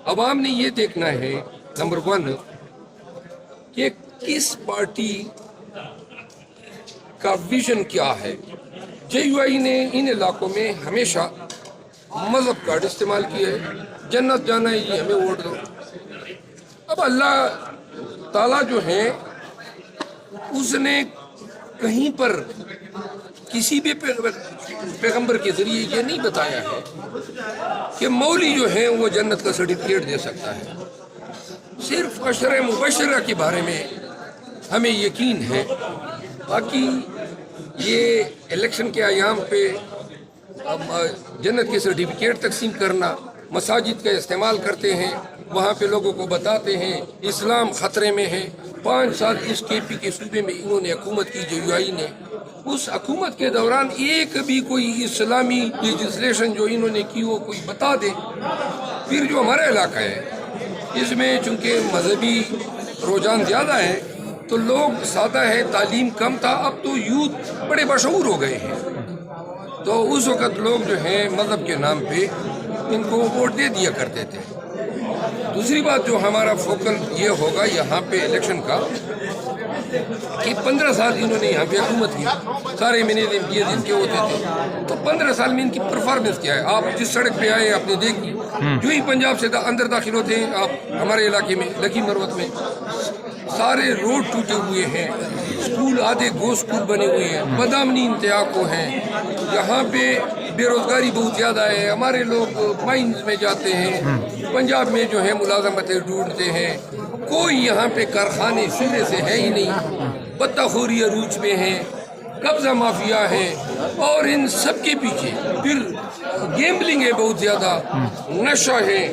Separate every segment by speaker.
Speaker 1: عوام نے یہ دیکھنا ہے نمبر 1 کہ کس پارٹی کا ویژن کیا ہے۔ JUI نے ان علاقوں میں ہمیشہ مذہب کارڈ استعمال کیا ہے، جنت جانا ہے جی ہمیں ووٹ دو۔ اب اللہ تعالیٰ جو ہے اس نے کہیں پر کسی بھی پیغمبر کے ذریعے یہ نہیں بتایا ہے کہ مولوی جو ہے وہ جنت کا سرٹیفکیٹ دے سکتا ہے۔ صرف عشرہ مبشرہ کے بارے میں ہمیں یقین ہے، باقی یہ الیکشن کے ایام پہ جنت کے سرٹیفکیٹ تقسیم کرنا، مساجد کا استعمال کرتے ہیں، وہاں پہ لوگوں کو بتاتے ہیں اسلام خطرے میں ہے۔ 5 سال اس KP کے صوبے میں انہوں نے حکومت کی، JUI نے۔ اس حکومت کے دوران ایک بھی کوئی اسلامی لیجسلیشن جو انہوں نے کی وہ کوئی بتا دے۔ پھر جو ہمارا علاقہ ہے اس میں چونکہ مذہبی رجحان زیادہ ہے تو لوگ سادہ ہے، تعلیم کم تھا، اب تو یوتھ بڑے بشعور ہو گئے ہیں، تو اس وقت لوگ جو ہیں مذہب کے نام پہ ان کو ووٹ دے دیا کرتے تھے۔ دوسری بات جو ہمارا فوکل یہ ہوگا یہاں پہ الیکشن کا کہ 15 سال انہوں نے یہاں پہ حکومت کی، سارے منیزم یہ دن کے ہوتے تھے، تو 15 سال میں ان کی پرفارمنس کیا ہے؟ آپ جس سڑک پہ آئے آپ نے دیکھی، جو ہی پنجاب سے اندر داخل ہوتے ہیں آپ ہمارے علاقے میں لکی مروت میں سارے روڈ ٹوٹے ہوئے ہیں، اسکول آدھے گو اسکول بنے ہوئے ہیں، بدامنی انتہا کو ہیں، یہاں پہ بے روزگاری بہت زیادہ ہے، ہمارے لوگ مائنز میں جاتے ہیں، پنجاب میں جو ہے ملازمتیں ڈھونڈتے ہیں، کوئی یہاں پہ کارخانے سرے سے ہے ہی نہیں، پتہ خوری عروج میں ہے، قبضہ مافیا ہے، اور ان سب کے پیچھے پھر گیمبلنگ ہے بہت زیادہ، نشہ ہے۔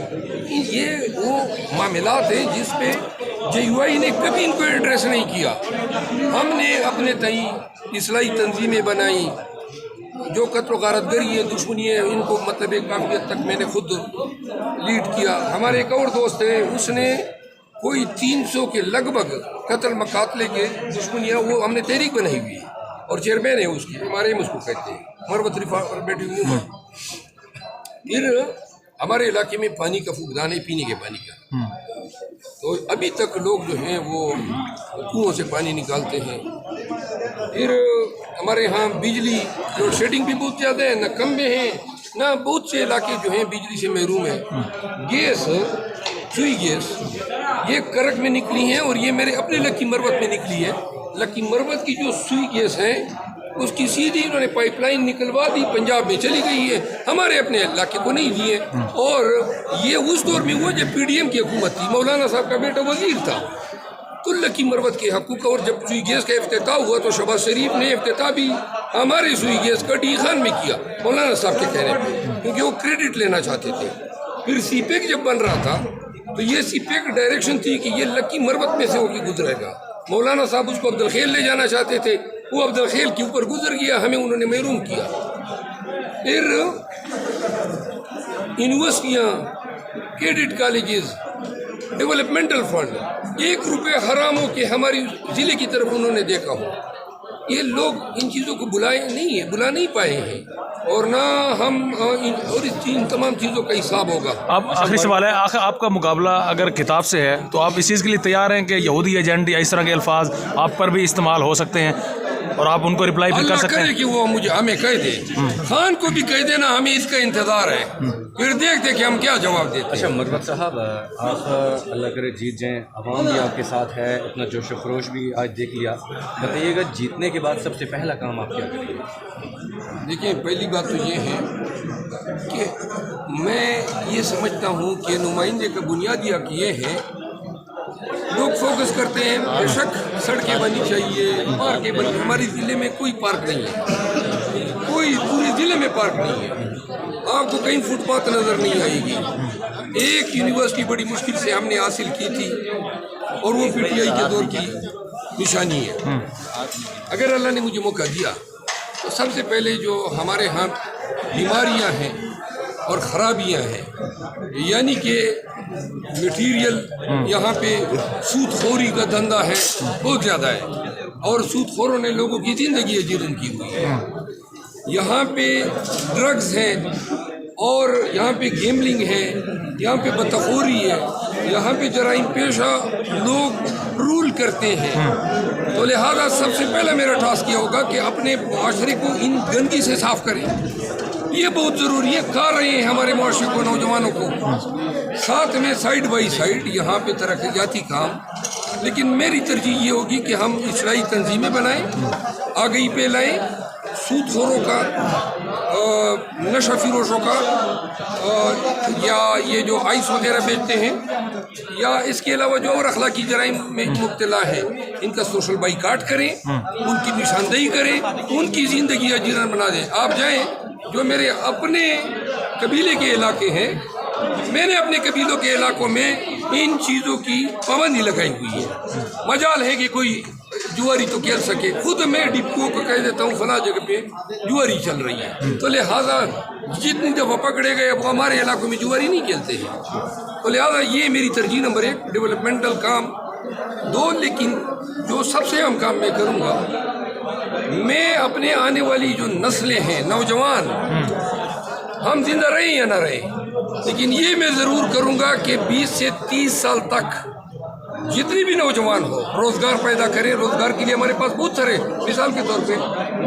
Speaker 1: یہ وہ معاملات ہیں جس پہ JUI نے کبھی ان کو ایڈریس نہیں کیا۔ ہم نے اپنے تئیں اصلاحی تنظیمیں بنائی، جو قتل و غارت گری ہے، دشمنی ہے، ان کو مطلب ایک کافی حد تک میں نے خود لیڈ کیا۔ ہمارے ایک اور دوست ہے، اس نے کوئی 300 کے لگ بھگ قتل مقاتلے کے دشمنیاں وہ ہم نے تحریک بنائی ہوئی ہے، اور چیئرمین ہے اس کی، ہمارے اس کو کہتے ہیں مروت رفا بیٹی ہوئی۔ پھر ہمارے علاقے میں پانی کا فقدان ہے، پینے کے پانی کا، تو ابھی تک لوگ جو ہیں وہ کنویں سے پانی نکالتے ہیں۔ پھر ہمارے ہاں بجلی لوڈ شیڈنگ بھی بہت زیادہ ہے، نہ کمبے ہیں، نہ بہت سے علاقے جو ہیں بجلی سے محروم ہیں۔ گیس، سوئی گیس یہ کرک میں نکلی ہیں، اور یہ میرے اپنے لکی مروت میں نکلی ہے۔ لکی مروت کی جو سوئی گیس ہے اس کی سیدھی انہوں نے پائپ لائن نکلوا دی، پنجاب میں چلی گئی ہے، ہمارے اپنے علاقے کو نہیں دیے۔ اور یہ اس دور میں ہوا جب PDM کی حکومت تھی، مولانا صاحب کا بیٹا وزیر تھا، تو لکی مروت کے حقوق، اور جب سوئی گیس کا افتتاح ہوا تو شہباز شریف نے افتتاح بھی ہمارے سوئی گیس کا ڈی خان میں کیا مولانا صاحب کے کہنے پہ، کیونکہ وہ کریڈٹ لینا چاہتے تھے۔ پھر CPEC جب بن رہا تھا تو یہ CPEC ڈائریکشن تھی کہ یہ لکی مروت میں سے ہو کے گزرے گا، مولانا صاحب اس کو عبدالخیل لے جانا چاہتے تھے، وہ عبدالخیل کے اوپر گزر گیا، ہمیں انہوں نے محروم کیا۔ پھر یونیورسٹیاں، کیڈٹ کالجز، ڈیولپمنٹل فنڈ، 1 روپے حرام ہو کے ہماری ضلع کی طرف انہوں نے دیکھا ہو۔ یہ لوگ ان چیزوں کو بلا نہیں پائے ہیں، اور نہ ہم اور ان تمام چیزوں کا حساب ہوگا۔
Speaker 2: اب آخری سوال ہے، آخر آپ کا مقابلہ اگر کتاب سے ہے تو آپ اس چیز کے لیے تیار ہیں کہ یہودی ایجنٹ یا اس طرح کے الفاظ آپ پر بھی استعمال ہو سکتے ہیں اور آپ ان کو رپلائی بھی کر سکتے ہیں؟
Speaker 1: اللہ کرے کہ وہ ہمیں کہہ دے، خان کو بھی کہہ دینا، ہمیں اس کا انتظار ہے، پھر دیکھتے کہ ہم کیا جواب دیتے ہیں۔
Speaker 3: اچھا مروت صاحب، آپ اللہ کرے جیت جائیں، عوام بھی آپ کے ساتھ ہے، اپنا جوش و خروش بھی آج دیکھ لیا، بتائیے گا جیتنے کے بعد سب سے پہلا کام آپ کیا کریں گے؟
Speaker 1: دیکھیں، پہلی بات تو یہ ہے کہ میں یہ سمجھتا ہوں کہ نمائندے کا بنیادی حق یہ ہے، لوگ فوکس کرتے ہیں بے شک سڑکیں بنی چاہیے، پارکیں بنی، ہماری ضلع میں کوئی پارک نہیں ہے، کوئی پورے ضلع میں پارک نہیں ہے، آپ کو کہیں فٹ پاتھ نظر نہیں آئے گی۔ ایک یونیورسٹی بڑی مشکل سے ہم نے حاصل کی تھی، اور وہ PTI کے دور کی نشانی ہے۔ اگر اللہ نے مجھے موقع دیا تو سب سے پہلے جو ہمارے ہاں بیماریاں ہیں اور خرابیاں ہیں، یعنی کہ میٹیریل، یہاں پہ سود خوری کا دھندا ہے بہت زیادہ ہے، اور سود خوروں نے لوگوں کی زندگی جرم کی ہوئی ہے۔ یہاں پہ ڈرگز ہیں، اور یہاں پہ گیملنگ ہے، یہاں پہ بدخوری ہے، یہاں پہ جرائم پیشہ لوگ رول کرتے ہیں. تو لہذا سب سے پہلے میرا ٹاسک یہ ہوگا کہ اپنے معاشرے کو ان گندگی سے صاف کریں. یہ بہت ضروری ہے، کر رہے ہیں ہمارے معاشرے کو، نوجوانوں کو. ساتھ میں سائیڈ بائی سائیڈ یہاں پہ ترقیاتی کام. لیکن میری ترجیح یہ ہوگی کہ ہم اصلاحی تنظیمیں بنائیں، آگہی پہ لائیں، سود خوروں کا، نشہ فروشوں کا، یا یہ جو آئس وغیرہ بیچتے ہیں، یا اس کے علاوہ جو اور اخلاقی جرائم میں مبتلا ہیں، ان کا سوشل بائیکاٹ کریں، ان کی نشاندہی کریں، ان کی زندگی اجیرن بنا دیں. آپ جائیں، جو میرے اپنے قبیلے کے علاقے ہیں، میں نے اپنے قبیلوں کے علاقوں میں ان چیزوں کی پابندی لگائی ہوئی ہے. مجال ہے کہ کوئی جواری تو کھیل سکے. خود میں ڈپو کو کہہ دیتا ہوں فلاں جگہ پہ جواری چل رہی ہے، تو لہٰذا جتنی دفعہ پکڑے گئے وہ ہمارے علاقوں میں جواری نہیں کھیلتے ہیں. تو لہٰذا یہ میری ترجیح نمبر 1، ڈیولپمنٹل کام 2. لیکن جو سب سے اہم کام میں کروں گا، میں اپنے آنے والی جو نسلیں ہیں، نوجوان، ہم زندہ رہیں یا نہ رہیں، لیکن یہ میں ضرور کروں گا کہ 20 سے 30 سال تک جتنی بھی نوجوان ہو روزگار پیدا کریں. روزگار کے لیے ہمارے پاس بہت سارے، مثال کے طور پہ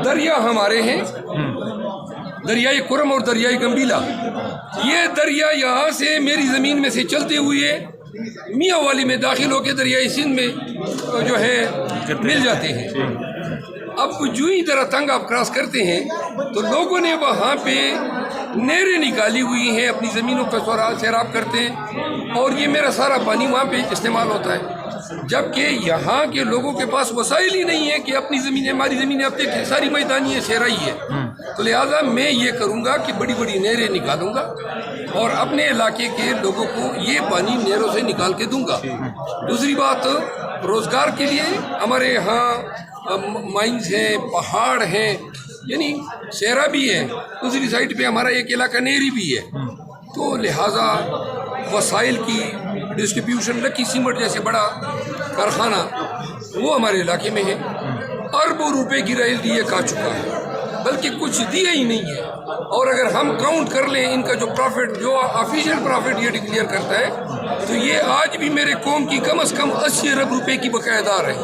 Speaker 1: دریا ہمارے ہیں، دریائے کرم اور دریائے گمبیلا. یہ دریا یہاں سے میری زمین میں سے چلتے ہوئے میاں والی میں داخل ہو کے دریائے سندھ میں جو ہے مل جاتے ہیں. اب جو ہی طرح تنگ آپ کراس کرتے ہیں تو لوگوں نے وہاں پہ نہریں نکالی ہوئی ہیں، اپنی زمینوں کا سیراب کرتے ہیں، اور یہ میرا سارا پانی وہاں پہ استعمال ہوتا ہے. جبکہ یہاں کے لوگوں کے پاس وسائل ہی نہیں ہے کہ اپنی زمینیں، ہماری زمینیں اب تک ساری میدانی ہے، صحرائی ہے. تو لہٰذا میں یہ کروں گا کہ بڑی بڑی نہریں نکالوں گا اور اپنے علاقے کے لوگوں کو یہ پانی نہروں سے نکال کے دوں گا. دوسری بات، روزگار کے لیے ہمارے یہاں مائنز ہیں، پہاڑ ہیں، یعنی صحرا بھی ہے، دوسری سائڈ پہ ہمارا ایک علاقہ نہری بھی ہے. تو لہٰذا وسائل کی ڈسٹریبیوشن، لکی سیمنٹ جیسے بڑا کارخانہ وہ ہمارے علاقے میں ہے. اربوں روپے کی رائلٹی یہ کھا چکا ہے، بلکہ کچھ دیا ہی نہیں ہے. اور اگر ہم کاؤنٹ کر لیں ان کا جو پروفٹ، جو آفیشیل پروفٹ یہ ڈکلیئر کرتا ہے، تو یہ آج بھی میرے قوم کی کم از کم 80 ارب روپے کی بقایا دار ہے.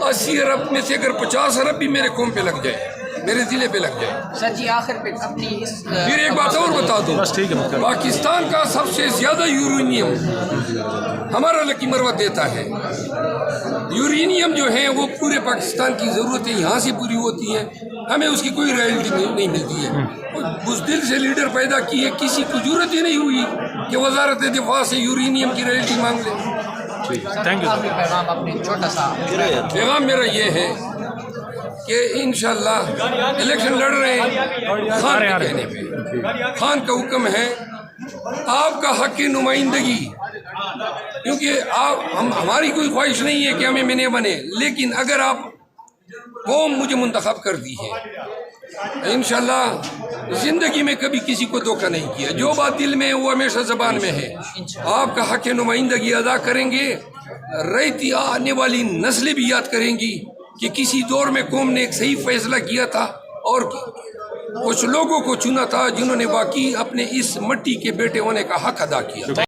Speaker 1: 80 ارب میں سے اگر 50 ارب بھی میرے قوم پہ لگ جائے، میرے ضلع پہ لگ جائے.
Speaker 4: سر جی آخر پہ اپنی
Speaker 1: پھر ایک بات اور بتا دوں، پاکستان کا سب سے زیادہ یورینیم ہمارا لکی مروت دیتا ہے. یورینیم جو ہے وہ پورے پاکستان کی ضرورتیں یہاں سے پوری ہوتی ہیں، ہمیں اس کی کوئی رائلٹی نہیں ملتی ہے. بزدل سے لیڈر پیدا کی ہے، کسی کو ضرورت ہی نہیں ہوئی کہ وزارت دفاع سے یورینیم کی رائلٹی مانگ لے.
Speaker 4: پیغام اپنے چھوٹا سا
Speaker 1: پیغام میرا یہ ہے کہ انشاءاللہ الیکشن لڑ رہے ہیں خان کے کہنے پہ. خان کا حکم ہے آپ کا حق نمائندگی، کیونکہ ہماری کوئی خواہش نہیں ہے کہ ہمیں میں نے بنے، لیکن اگر آپ قوم مجھے منتخب کر دی ہے، انشاءاللہ زندگی میں کبھی کسی کو دھوکہ نہیں کیا. جو بات دل میں ہے وہ ہمیشہ زبان میں ہے. آپ کا حق نمائندگی ادا کریں گے، رہتی آنے والی نسلیں بھی یاد کریں گی کہ کسی دور میں قوم نے ایک صحیح فیصلہ کیا تھا اور کچھ لوگوں کو چنا تھا جنہوں نے واقعی اپنے اس مٹی کے بیٹے ہونے کا حق ادا کیا.